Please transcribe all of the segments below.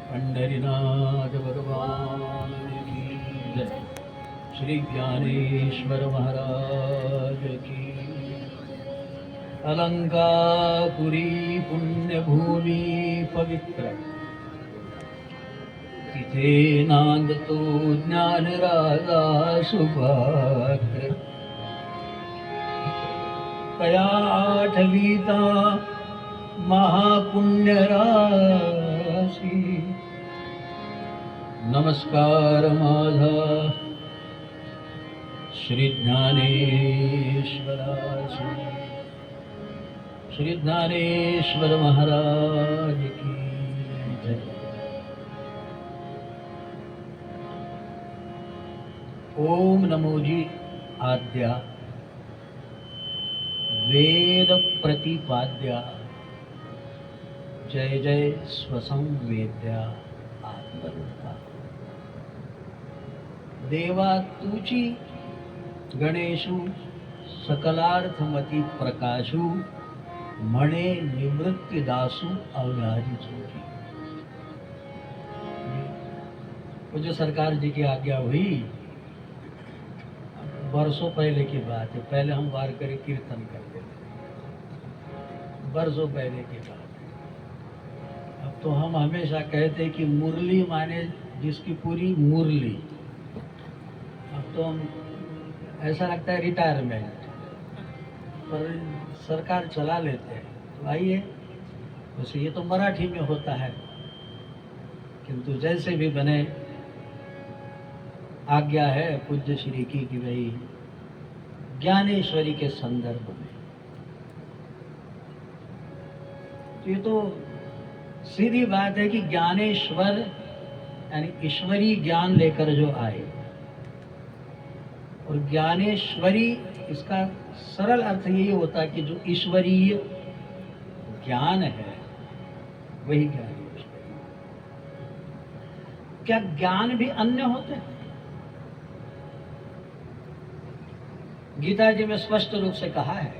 पंढरीनाथ भगवान की जय। श्री ज्ञानेश्वर महाराज की। अलंकापुरी पुण्यभूमि पवित्र, तिथे नांदतो ज्ञान राजा सुपात्र। तया आठवीता महापुण्य राशी, नमस्कार माझा श्री ज्ञानेश्वराशी। श्री ज्ञानेश्वर महाराज की जय। ओम नमोजी आद्या वेद प्रतिपाद्या, जय जय स्वसंवेद्या आत्मरूपा। देवा तुची गणेशु सकलार्थमती प्रकाशु, म्हणे निवृत्तिदासु अव्याजी चोरी। वो जो सरकार जी की आज्ञा हुई, बरसों पहले की बात है। पहले हम वारकरी कीर्तन करते थे, बरसों पहले की बात। अब तो हम हमेशा कहते कि मुरली माने जिसकी पूरी मुरली। अब तो हम ऐसा लगता है रिटायरमेंट, पर सरकार चला लेते हैं। तो आइए, वैसे ये तो मराठी में होता है, किंतु जैसे भी बने आज्ञा है पूज्य श्री की कि भाई ज्ञानेश्वरी के संदर्भ में। तो ये तो सीधी बात है कि ज्ञानेश्वर यानी ईश्वरी ज्ञान लेकर जो आए, और ज्ञानेश्वरी इसका सरल अर्थ यही होता है कि जो ईश्वरीय ज्ञान है वही ज्ञानेश्वरी। क्या ज्ञान भी अन्य होते हैं? गीता जी में स्पष्ट रूप से कहा है,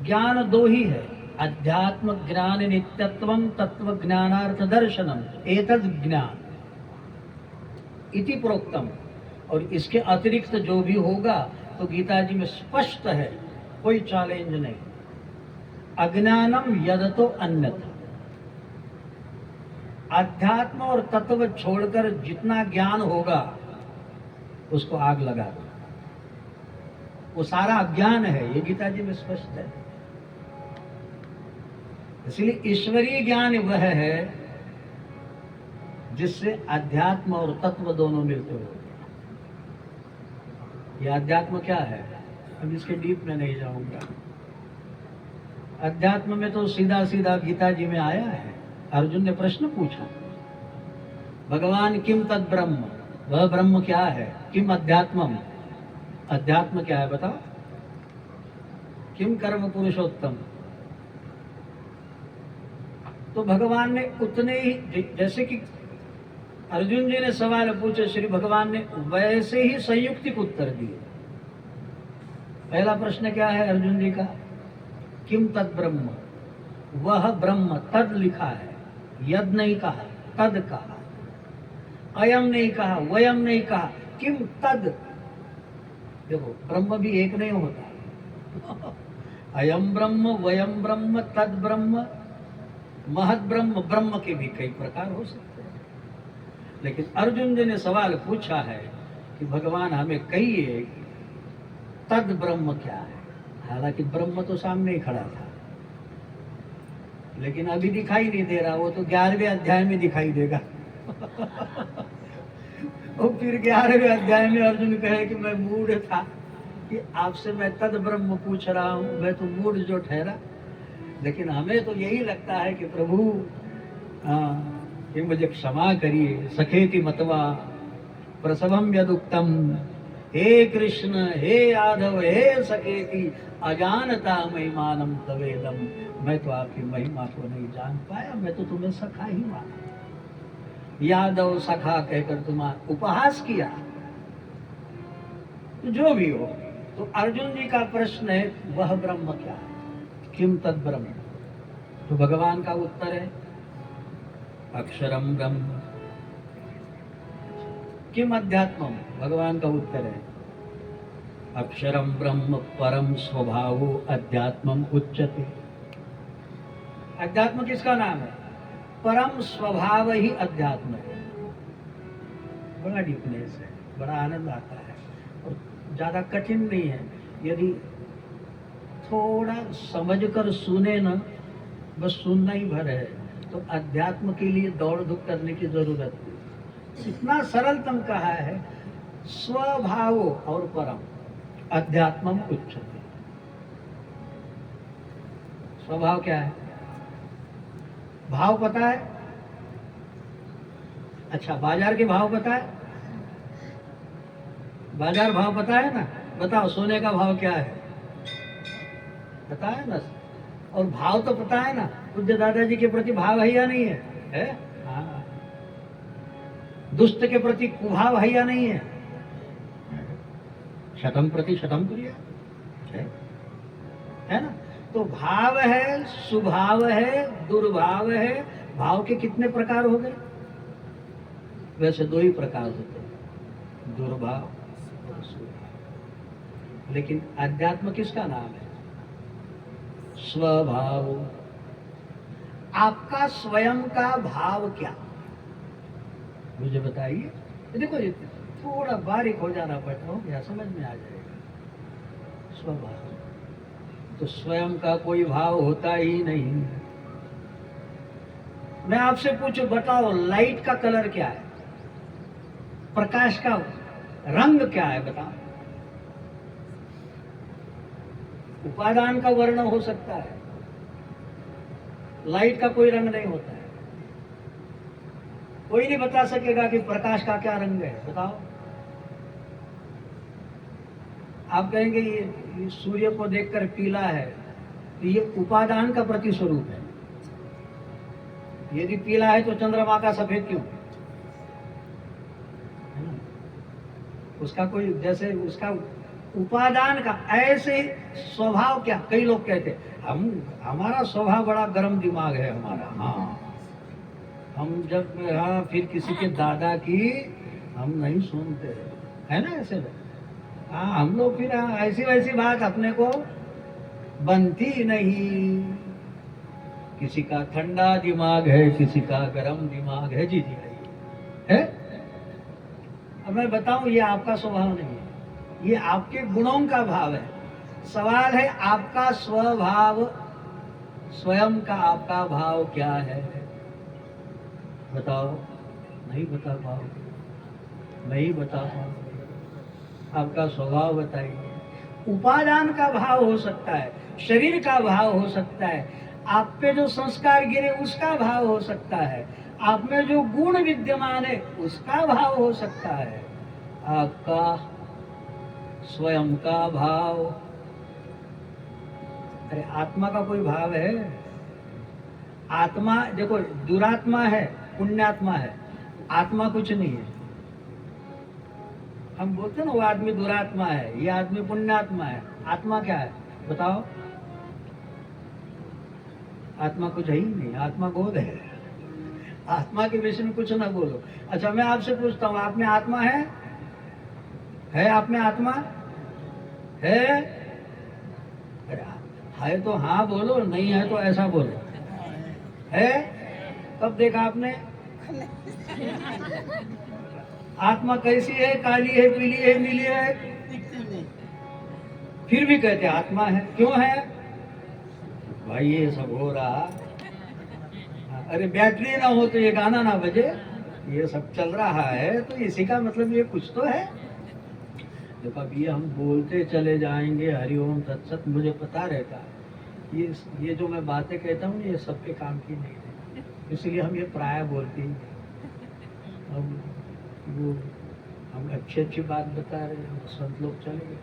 ज्ञान दो ही है, अध्यात्म ज्ञान नित्यत्वम तत्व ज्ञानार्थ दर्शनम एतद ज्ञान इति प्रोक्तम। और इसके अतिरिक्त जो भी होगा तो गीता जी में स्पष्ट है, कोई चैलेंज नहीं। अज्ञानम यदतो अन्यथा, अध्यात्म और तत्व छोड़कर जितना ज्ञान होगा उसको आग लगा दो, वो सारा अज्ञान है। ये गीता जी में स्पष्ट है। इसलिए ईश्वरीय ज्ञान वह है जिससे अध्यात्म और तत्व दोनों मिलते हो। ये अध्यात्म क्या है, अब इसके डीप में नहीं जाऊंगा। अध्यात्म में तो सीधा सीधा गीता जी में आया है। अर्जुन ने प्रश्न पूछा, भगवान किम तद ब्रह्म, वह ब्रह्म क्या है? किम अध्यात्मम, अध्यात्म क्या है बताओ? किम कर्म पुरुषोत्तम। तो भगवान ने उतने ही, जैसे कि अर्जुन जी ने सवाल पूछे, श्री भगवान ने वैसे ही संयुक्तिक उत्तर दिए। पहला प्रश्न क्या है अर्जुन जी का? किम तद ब्रह्म, वह ब्रह्म। तद लिखा है, यद नहीं कहा, तद कहा। अयम नहीं कहा, वयम नहीं कहा, किम तद। देखो, ब्रह्म भी एक नहीं होता। अयम ब्रह्म, वयम ब्रह्म, तद ब्रह्म, महद ब्रह्म। ब्रह्म के भी कई प्रकार हो सकते हैं, लेकिन अर्जुन जी ने सवाल पूछा है कि भगवान हमें कहिए तद ब्रह्म क्या है। हालांकि ब्रह्म तो सामने ही खड़ा था, लेकिन अभी दिखाई नहीं दे रहा। वो तो 11वें अध्याय में दिखाई देगा। और फिर 11वें अध्याय में अर्जुन कहे कि मैं मूढ़ था कि आपसे मैं तद ब्रह्म पूछ रहा हूं, मैं तो मूढ़ जो ठहरा। लेकिन हमें तो यही लगता है कि प्रभु ये मुझे क्षमा करिए, सखेति मतवा प्रसवम यदुक्तम, हे कृष्ण हे यादव हे सखेति अजानता महिमानम तवेदम। मैं तो आपकी महिमा को नहीं जान पाया, मैं तो तुम्हें सखा ही माना। यादव सखा कहकर तुम्हारा उपहास किया। तो जो भी हो, तो अर्जुन जी का प्रश्न है वह ब्रह्म क्या है, किम तद ब्रह्म। तो भगवान का उत्तर है अक्षरम ब्रह्म। किम अध्यात्मम, भगवान का उत्तर है अक्षरम ब्रह्म परम स्वभावो अध्यात्मम उच्यते। अध्यात्म किसका नाम है? परम स्वभाव ही अध्यात्म है। बड़ा डीपनेस है, बड़ा आनंद आता है और ज्यादा कठिन नहीं है। यदि थोड़ा समझकर सुने ना, बस सुनना ही भर है, तो अध्यात्म के लिए दौड़ धूप करने की जरूरत नहीं। इतना सरलतम कहा है स्वभाव और परम अध्यात्मम उच्चते। स्वभाव क्या है? भाव पता है? अच्छा, बाजार के भाव पता है? बाजार भाव पता है ना? बताओ सोने का भाव क्या है? पता है ना? और भाव तो पता है ना? पूज्य दादाजी के प्रति भाव है या नहीं है? है? हाँ। दुष्ट के प्रति कुभाव है या नहीं है? शतम प्रति शतम प्रिय है ना? तो भाव है, सुभाव है, दुर्भाव है। भाव के कितने प्रकार हो गए? वैसे दो ही प्रकार होते हैं, दुर्भाव और सुभाव। लेकिन अध्यात्म किसका नाम है? स्वभाव। आपका स्वयं का भाव क्या? मुझे बताइए। देखो ये थोड़ा बारीक हो जाना पड़ता हो गया, समझ में आ जाएगा। स्वभाव तो स्वयं का कोई भाव होता ही नहीं। मैं आपसे पूछूं, बताओ लाइट का कलर क्या है? प्रकाश का रंग क्या है? बताओ। उपादान का वर्ण हो सकता है, लाइट का कोई रंग नहीं होता है। कोई नहीं बता सकेगा कि प्रकाश का क्या रंग है। बताओ। आप कहेंगे ये सूर्य को देखकर पीला है, तो ये उपादान का प्रतिस्वरूप है। यदि पीला है तो चंद्रमा का सफेद क्यों? है ना? उसका कोई, जैसे उसका उपादान का, ऐसे स्वभाव क्या? कई लोग कहते हमारा स्वभाव बड़ा गर्म दिमाग है हमारा। हाँ, हम जब फिर किसी के दादा की हम नहीं सुनते, है ना? ऐसे हाँ, हम लोग फिर ऐसी वैसी बात अपने को बनती नहीं। किसी का ठंडा दिमाग है, किसी का गर्म दिमाग है। जी जी है। अब मैं बताऊं, ये आपका स्वभाव नहीं है, ये आपके गुणों का भाव है। सवाल है आपका स्वभाव, स्वयं का आपका भाव क्या है? बताओ। नहीं बता पाओ, नहीं बता पाओ। आपका स्वभाव बताइए। उपादान का भाव हो सकता है, शरीर का भाव हो सकता है, आप पे जो संस्कार गिरे उसका भाव हो सकता है, आप में जो गुण विद्यमान है उसका भाव हो सकता है। आपका स्वयं का भाव। अरे आत्मा का कोई भाव है? आत्मा देखो, दुरात्मा है, पुण्यात्मा है, आत्मा कुछ नहीं है। हम बोलते हैं ना वो आदमी दुरात्मा है, ये आदमी पुण्यात्मा है। आत्मा क्या है? बताओ। आत्मा कुछ है ही नहीं, आत्मा बोध है। आत्मा के विषय में कुछ ना बोलो। अच्छा, मैं आपसे पूछता हूँ, आप में आत्मा है? आप में आत्मा है? अरे है तो हाँ बोलो, नहीं है तो ऐसा बोलो। है? कब देखा आपने? आत्मा कैसी है? काली है, पीली है, नीली है? फिर भी कहते आत्मा है। क्यों है भाई? ये सब हो रहा, अरे बैटरी ना हो तो ये गाना ना बजे, ये सब चल रहा है तो इसी का मतलब ये कुछ तो है। देखो अब ये हम बोलते चले जाएंगे हरिओम तत्सत, मुझे पता रहता है ये जो मैं बातें कहता हूँ ये सबके काम की नहीं है, इसलिए हम ये प्राय बोलते हैं। हम वो हम अच्छी बात बता रहे हैं, संत लोग चले गए।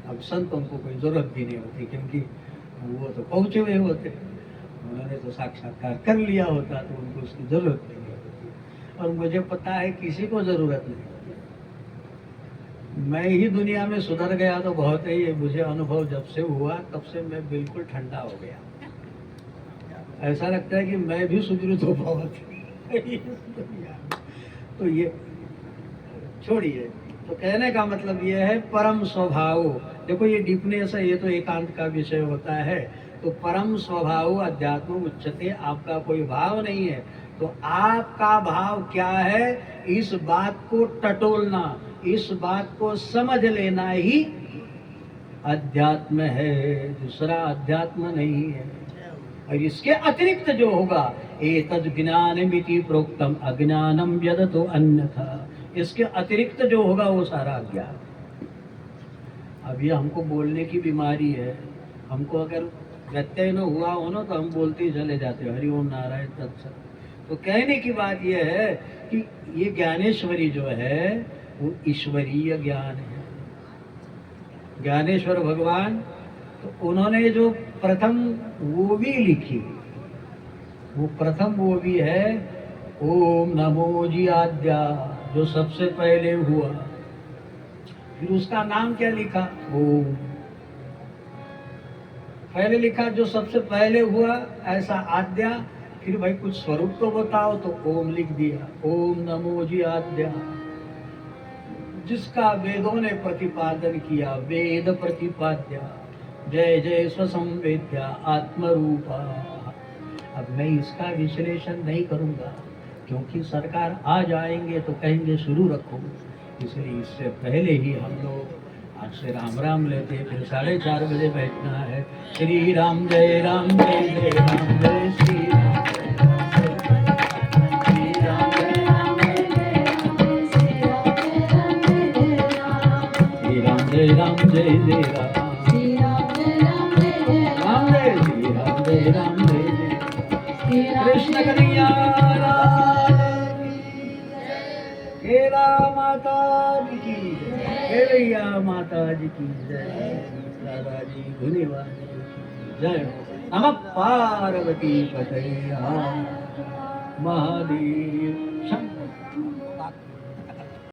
अब संतों को कोई जरूरत भी नहीं होती, क्योंकि वो तो पहुंचे हुए होते, उन्होंने तो साक्षात्कार कर लिया होता, तो उनको उसकी जरूरत नहीं होती। और मुझे पता है किसी को जरूरत नहीं होती। मैं ही दुनिया में सुधर गया तो बहुत है, ये मुझे अनुभव जब से हुआ तब से मैं बिल्कुल ठंडा हो गया। ऐसा लगता है कि मैं भी सुधरू तो बहुत तो ये छोड़िए। तो कहने का मतलब ये है परम स्वभाव। देखो ये डीपनेस है, ये तो एकांत का विषय होता है। तो परम स्वभाव अध्यात्म उच्चते, आपका कोई भाव नहीं है तो आपका भाव क्या है, इस बात को टटोलना, इस बात को समझ लेना ही अध्यात्म है, दूसरा अध्यात्म नहीं है। और इसके अतिरिक्त जो होगा, एतद् ज्ञानमिति प्रोक्तम अज्ञानम यदतो अन्यथा, इसके अतिरिक्त जो होगा वो सारा अज्ञान। अब ये हमको बोलने की बीमारी है, हमको अगर व्यत्यय न हुआ हो ना तो हम बोलते ही चले जाते हैं हरि ओम नारायण तत्सत। तो कहने की बात यह है कि ये ज्ञानेश्वरी जो है वो ईश्वरीय ज्ञान है। ज्ञानेश्वर भगवान, तो उन्होंने जो प्रथम वो भी लिखी, वो प्रथम वो भी है ओम नमो जी आद्या, जो सबसे पहले हुआ। फिर उसका नाम क्या लिखा, ओम। पहले लिखा जो सबसे पहले हुआ ऐसा आद्या, फिर भाई कुछ स्वरूप तो बताओ, तो ओम लिख दिया, ओम नमो जी आद्या। जिसका वेदों ने प्रतिपादन किया, वेद प्रतिपाद्या जय जय स्वसंवेद्या आत्मरूपा। अब मैं इसका विश्लेषण नहीं करूंगा क्योंकि सरकार आ जाएंगे तो कहेंगे शुरू रखो, इसलिए इससे पहले ही हम लोग आज से राम राम लेते, फिर 4:30 बजे बैठना है। श्री राम जय राम जय जय राम जय श्री राम, श्री राम जय राम जय श्री राम जय राम जय जय राम, राम जय श्री राम जय राम जय जय कृष्ण कन्हैया केला माता जी की केलैया माता जी की जय, दादाजी धन्यवाद जय हो। नमः पार्वती पतये महादेव शंकर।